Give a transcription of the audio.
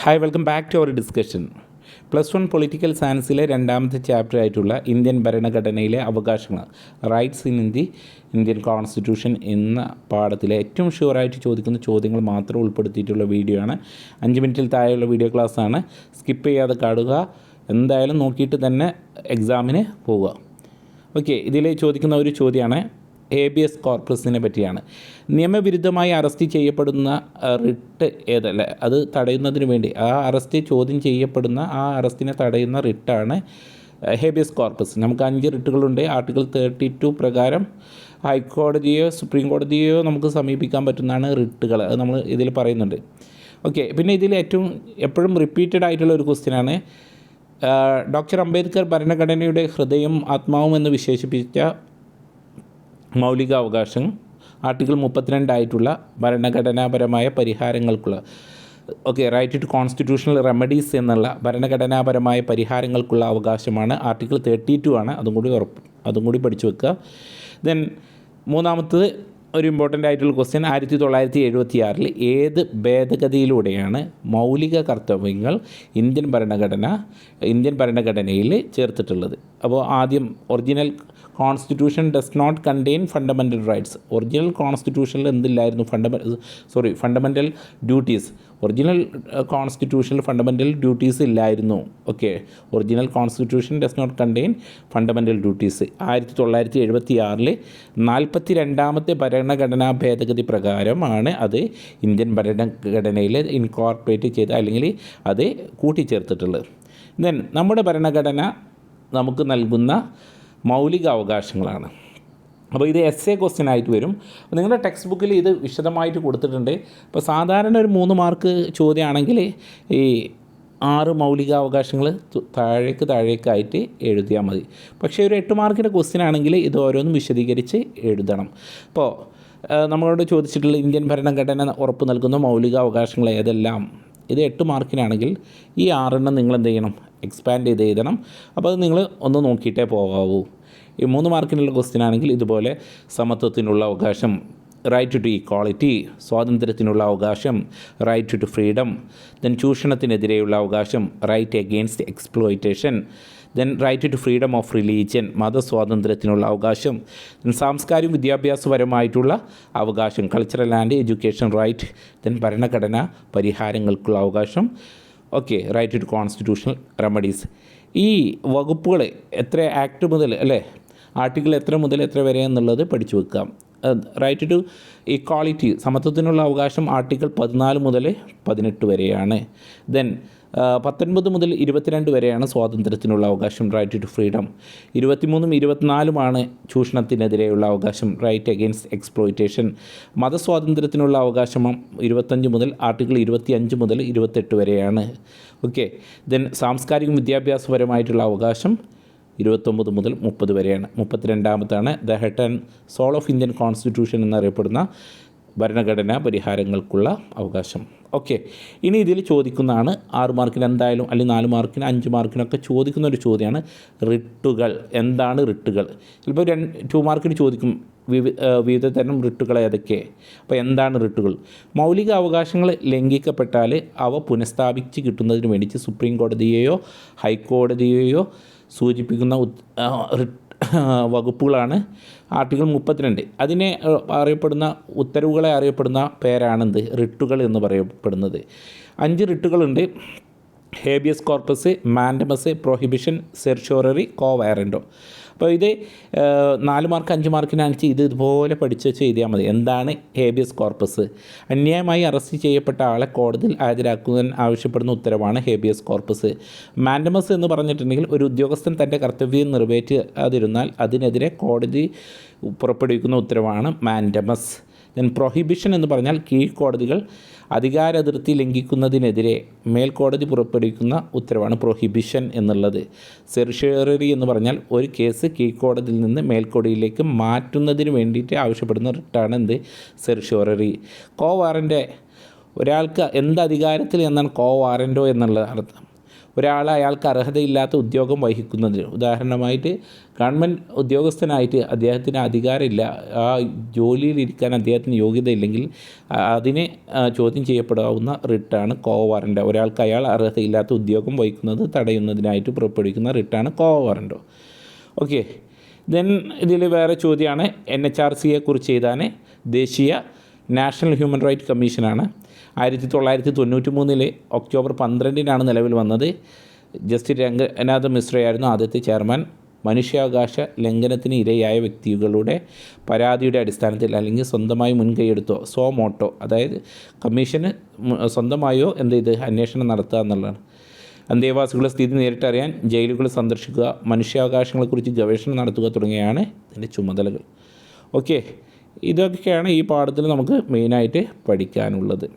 Hi, welcome back to our discussion. +1 political സയൻസിലെ രണ്ടാമത്തെ chapter ആയിട്ടുള്ള ഇന്ത്യൻ ഭരണഘടനയിലെ അവകാശങ്ങൾ, റൈറ്റ്സ് ഇൻ ഇന്ത്യൻ കോൺസ്റ്റിറ്റ്യൂഷൻ എന്ന പാഠത്തിലെ ഏറ്റവും ഷുവറായിട്ട് ചോദിക്കുന്ന ചോദ്യങ്ങൾ മാത്രം ഉൾപ്പെടുത്തിയിട്ടുള്ള വീഡിയോ ആണ്. 5 മിനിറ്റിൽ താഴെയുള്ള വീഡിയോ ക്ലാസ്സാണ്. സ്കിപ്പ് ചെയ്യാതെ കാണുക. എന്തായാലും നോക്കിയിട്ട് തന്നെ എക്സാമിന് പോവുക. ഓക്കെ, ഇതിൽ ചോദിക്കുന്ന ഒരു ചോദ്യമാണ് ഹേബിയസ് കോർപ്പസിനെ പറ്റിയാണ്. നിയമവിരുദ്ധമായി അറസ്റ്റ് ചെയ്യപ്പെടുന്ന റിട്ട് ഏതല്ല, അത് തടയുന്നതിന് വേണ്ടി ആ അറസ്റ്റ് ചോദ്യം ചെയ്യപ്പെടുന്ന ആ അറസ്റ്റിനെ തടയുന്ന റിട്ടാണ് ഹേബിയസ് കോർപ്പസ്. നമുക്ക് 5 റിട്ടുകളുണ്ട്. ആർട്ടിക്കിൾ 32 പ്രകാരം ഹൈക്കോടതിയോ സുപ്രീം കോടതിയോ നമുക്ക് സമീപിക്കാൻ പറ്റുന്നതാണ് റിട്ടുകൾ. അത് നമ്മൾ ഇതിൽ പറയുന്നുണ്ട്. ഓക്കെ, പിന്നെ ഇതിൽ എപ്പോഴും റിപ്പീറ്റഡ് ആയിട്ടുള്ള ഒരു ക്വസ്റ്റ്യനാണ്. ഡോക്ടർ അംബേദ്കർ ഭരണഘടനയുടെ ഹൃദയം ആത്മാവും എന്ന് വിശേഷിപ്പിച്ച മൗലിക അവകാശം ആർട്ടിക്കിൾ 32 ആയിട്ടുള്ള ഭരണഘടനാപരമായ പരിഹാരങ്ങൾക്കുള്ള റൈറ്റ് ടു കോൺസ്റ്റിറ്റ്യൂഷണൽ റെമഡീസ് എന്നുള്ള ഭരണഘടനാപരമായ പരിഹാരങ്ങൾക്കുള്ള അവകാശമാണ് ആർട്ടിക്കിൾ 32 ആണ്. അതും കൂടി പഠിച്ചു വെക്കുക. ദെൻ മൂന്നാമത്തത് ഒരു ഇമ്പോർട്ടൻ്റ് ആയിട്ടുള്ള ക്വസ്റ്റ്യൻ, 1976 ഏത് ഭേദഗതിയിലൂടെയാണ് മൗലിക കർത്തവ്യങ്ങൾ ഇന്ത്യൻ ഭരണഘടനയിൽ ചേർത്തിട്ടുള്ളത്? അപ്പോൾ ആദ്യം, original constitution does not contain fundamental rights. Original കോൺസ്റ്റിറ്റ്യൂഷനിൽ എന്തില്ലായിരുന്നു? Fundamental duties. ഒറിജിനൽ കോൺസ്റ്റിറ്റ്യൂഷനിൽ ഫണ്ടമെൻ്റൽ ഡ്യൂട്ടീസ് ഇല്ലായിരുന്നു. Okay, original constitution does not contain fundamental duties. 1976 42ാമത്തെ ഭരണഘടനാ ഭേദഗതി പ്രകാരമാണ് അത് ഇന്ത്യൻ ഭരണഘടനയിൽ ഇൻകോർപ്പറേറ്റ് ചെയ്ത് അല്ലെങ്കിൽ അത് കൂട്ടിച്ചേർത്തിട്ടുള്ളത്. ദെൻ നമ്മുടെ ഭരണഘടന നമുക്ക് നൽകുന്ന മൗലിക അവകാശങ്ങളാണ്. അപ്പോൾ ഇത് എസ്സേ ക്വസ്റ്റ്യൻ ആയിട്ട് വരും. നിങ്ങളുടെ ടെക്സ്റ്റ് ബുക്കിൽ ഇത് വിശദമായിട്ട് കൊടുത്തിട്ടുണ്ട്. അപ്പോൾ സാധാരണ ഒരു 3 മാർക്ക് ചോദ്യമാണെങ്കിൽ ഈ 6 മൗലിക അവകാശങ്ങൾ താഴേക്കായിട്ട് എഴുതിയാൽ മതി. പക്ഷേ ഒരു 8 മാർക്കിൻ്റെ ക്വസ്റ്റ്യൻ ആണെങ്കിൽ ഇത് ഓരോന്നും വിശദീകരിച്ച് എഴുതണം. അപ്പോൾ നമ്മളോട് ചോദിച്ചിട്ടുള്ള ഇന്ത്യൻ ഭരണഘടന ഉറപ്പ് നൽകുന്ന മൗലിക അവകാശങ്ങൾ ഏതെല്ലാം? ഇത് 8 മാർക്കിനാണെങ്കിൽ ഈ 6 നിങ്ങൾ എന്ത് ചെയ്യണം? എക്സ്പാൻഡ് ചെയ്ത് എഴുതണം. അപ്പോൾ അത് നിങ്ങൾ ഒന്ന് നോക്കിയിട്ടേ പോകാവൂ. ഈ 3 മാർക്കിനുള്ള ക്വസ്റ്റ്യൻ ആണെങ്കിൽ ഇതുപോലെ സമത്വത്തിനുള്ള അവകാശം, റൈറ്റ് ടു ഈക്വാളിറ്റി, സ്വാതന്ത്ര്യത്തിനുള്ള അവകാശം, റൈറ്റ് ടു ഫ്രീഡം, ദെൻ ചൂഷണത്തിനെതിരെയുള്ള അവകാശം, right against exploitation, then right to freedom of religion, മതസ്വാതന്ത്ര്യത്തിനുള്ള അവകാശം, ദെൻ സാംസ്കാരിക വിദ്യാഭ്യാസപരമായിട്ടുള്ള അവകാശം, cultural and education right, then ഭരണഘടനാ പരിഹാരങ്ങൾക്കുള്ള അവകാശം, റൈറ്റ് ടു കോൺസ്റ്റിറ്റ്യൂഷണൽ റെമഡീസ്. ഈ വകുപ്പുകൾ എത്ര ആക്ട് മുതൽ ആർട്ടിക്കിൾ എത്ര മുതൽ എത്ര വരെ എന്നുള്ളത് പഠിച്ചു വെക്കാം. റൈറ്റ് ടു ഈക്വാളിറ്റി, സമത്വത്തിനുള്ള അവകാശം ആർട്ടിക്കിൾ 14 മുതൽ 18 വരെയാണ്. ദെൻ 19 മുതൽ 22 വരെയാണ് സ്വാതന്ത്ര്യത്തിനുള്ള അവകാശം, റൈറ്റ് ടു ഫ്രീഡം. 23ഉം 24ഉമാണ് ചൂഷണത്തിനെതിരെയുള്ള അവകാശം, റൈറ്റ് അഗെയിൻസ്റ്റ് എക്സ്പ്ലോയിറ്റേഷൻ. മതസ്വാതന്ത്ര്യത്തിനുള്ള അവകാശം 25 മുതൽ ആർട്ടിക്കിൾ 25 മുതൽ 28 വരെയാണ്. ദെൻ സാംസ്കാരിക വിദ്യാഭ്യാസപരമായിട്ടുള്ള അവകാശം 29 മുതൽ 30 വരെയാണ്. 32ാമത്താണ് the head and soul of Indian constitution എന്നറിയപ്പെടുന്ന ഭരണഘടനാ പരിഹാരങ്ങൾക്കുള്ള അവകാശം. ഇനി ഇതിൽ ചോദിക്കുന്നതാണ് 6 മാർക്കിന് എന്തായാലും, അല്ലെങ്കിൽ 4 മാർക്കിന് 5 മാർക്കിനൊക്കെ ചോദിക്കുന്ന ഒരു ചോദ്യമാണ് റിട്ടുകൾ. എന്താണ് റിട്ടുകൾ? ചിലപ്പോൾ 2 മാർക്കിന് ചോദിക്കും വിവിധ തരം റിട്ടുകൾ ഏതൊക്കെ. അപ്പോൾ എന്താണ് റിട്ടുകൾ? മൗലിക അവകാശങ്ങൾ ലംഘിക്കപ്പെട്ടാൽ അവ പുനഃസ്ഥാപിച്ച് കിട്ടുന്നതിന് വേണ്ടി സുപ്രീം കോടതിയെയോ ഹൈക്കോടതിയെയോ സൂചിപ്പിക്കുന്ന വകുപ്പുകളാണ് ആർട്ടിക്കിൾ 32. അതിനെ അറിയപ്പെടുന്ന ഉത്തരവുകളെ അറിയപ്പെടുന്ന പേരാണെന്ത്? റിട്ടുകൾ എന്ന് പറയപ്പെടുന്നത്. 5 റിട്ടുകളുണ്ട്: habeas corpus, mandamus, prohibition, certiorari, quo warranto. അപ്പോൾ ഇത് 4 മാർക്ക് 5 മാർക്കിനനുസരിച്ച് ഇതുപോലെ പഠിച്ച് വെച്ച് എഴുതിയാൽ മതി. എന്താണ് ഹേബിയസ് കോർപ്പസ്? അന്യായമായി അറസ്റ്റ് ചെയ്യപ്പെട്ട ആളെ കോടതിയിൽ ഹാജരാക്കുവാൻ ആവശ്യപ്പെടുന്ന ഉത്തരവാണ് ഹേബിയസ് കോർപ്പസ്. മാൻഡമസ് എന്ന് പറഞ്ഞിട്ടുണ്ടെങ്കിൽ ഒരു ഉദ്യോഗസ്ഥൻ തൻ്റെ കർത്തവ്യം നിറവേറ്റാതിരുന്നാൽ അതിനെതിരെ കോടതി പുറപ്പെടുവിക്കുന്ന ഉത്തരവാണ് മാൻഡമസ്. ദെൻ പ്രൊഹിബിഷൻ എന്ന് പറഞ്ഞാൽ കീഴ്ക്കോടതികൾ അധികാരാതിർത്തി ലംഘിക്കുന്നതിനെതിരെ മേൽക്കോടതി പുറപ്പെടുവിക്കുന്ന ഉത്തരവാണ് പ്രൊഹിബിഷൻ എന്നുള്ളത്. സെർഷ്യോററി എന്ന് പറഞ്ഞാൽ ഒരു കേസ് കീഴ്ക്കോടതിയിൽ നിന്ന് മേൽക്കോടതിയിലേക്ക് മാറ്റുന്നതിന് വേണ്ടിയിട്ട് ആവശ്യപ്പെടുന്ന റിട്ടാണ് സെർഷ്യോററി. കോ വാറൻ്റ്, ഒരാൾക്ക് എന്ത് അധികാരത്തിൽ എന്നാണ് കോ വാറൻറ്റോ എന്നുള്ള അർത്ഥം. ഒരാൾ അയാൾക്ക് അർഹതയില്ലാത്ത ഉദ്യോഗം വഹിക്കുന്നതിന്, ഉദാഹരണമായിട്ട് ഗവൺമെൻറ് ഉദ്യോഗസ്ഥനായിട്ട് അദ്ദേഹത്തിന് അധികാരമില്ല, ആ ജോലിയിലിരിക്കാൻ അദ്ദേഹത്തിന് യോഗ്യതയില്ലെങ്കിൽ അതിനെ ചോദ്യം ചെയ്യപ്പെടാവുന്ന റിട്ടാണ് കോ വാറൻറ്റ്. ഒരാൾക്ക് അയാൾ അർഹതയില്ലാത്ത ഉദ്യോഗം വഹിക്കുന്നത് തടയുന്നതിനായിട്ട് പുറപ്പെടുവിക്കുന്ന റിട്ടാണ് കോ വാറൻറ്റോ. ഓക്കെ, ദെൻ ഇതിൽ വേറെ ചോദ്യമാണ് NHRCയെ കുറിച്ച് എഴുതാൻ. ദേശീയ നാഷണൽ ഹ്യൂമൻ റൈറ്റ് കമ്മീഷനാണ്. 1993 ഒക്ടോബർ 12 നിലവിൽ വന്നത്. ജസ്റ്റിസ് രംഗനാഥ് മിശ്രയായിരുന്നു ആദ്യത്തെ ചെയർമാൻ. മനുഷ്യാവകാശ ലംഘനത്തിന് ഇരയായ വ്യക്തികളുടെ പരാതിയുടെ അടിസ്ഥാനത്തിൽ അല്ലെങ്കിൽ സ്വന്തമായി മുൻകൈയെടുത്തോ മോട്ടോ, അതായത് കമ്മീഷന് സ്വന്തമായോ അന്വേഷണം നടത്തുക എന്നുള്ളതാണ്. അന്തേവാസികളുടെ സ്ഥിതി നേരിട്ടറിയാൻ ജയിലുകൾ സന്ദർശിക്കുക, മനുഷ്യാവകാശങ്ങളെക്കുറിച്ച് ഗവേഷണം നടത്തുക തുടങ്ങിയവയാണ് ഇതിൻ്റെ ചുമതലകൾ. ഓക്കെ, ഇതൊക്കെയാണ് ഈ പാഠത്തിൽ നമുക്ക് മെയിനായിട്ട് പഠിക്കാനുള്ളത്.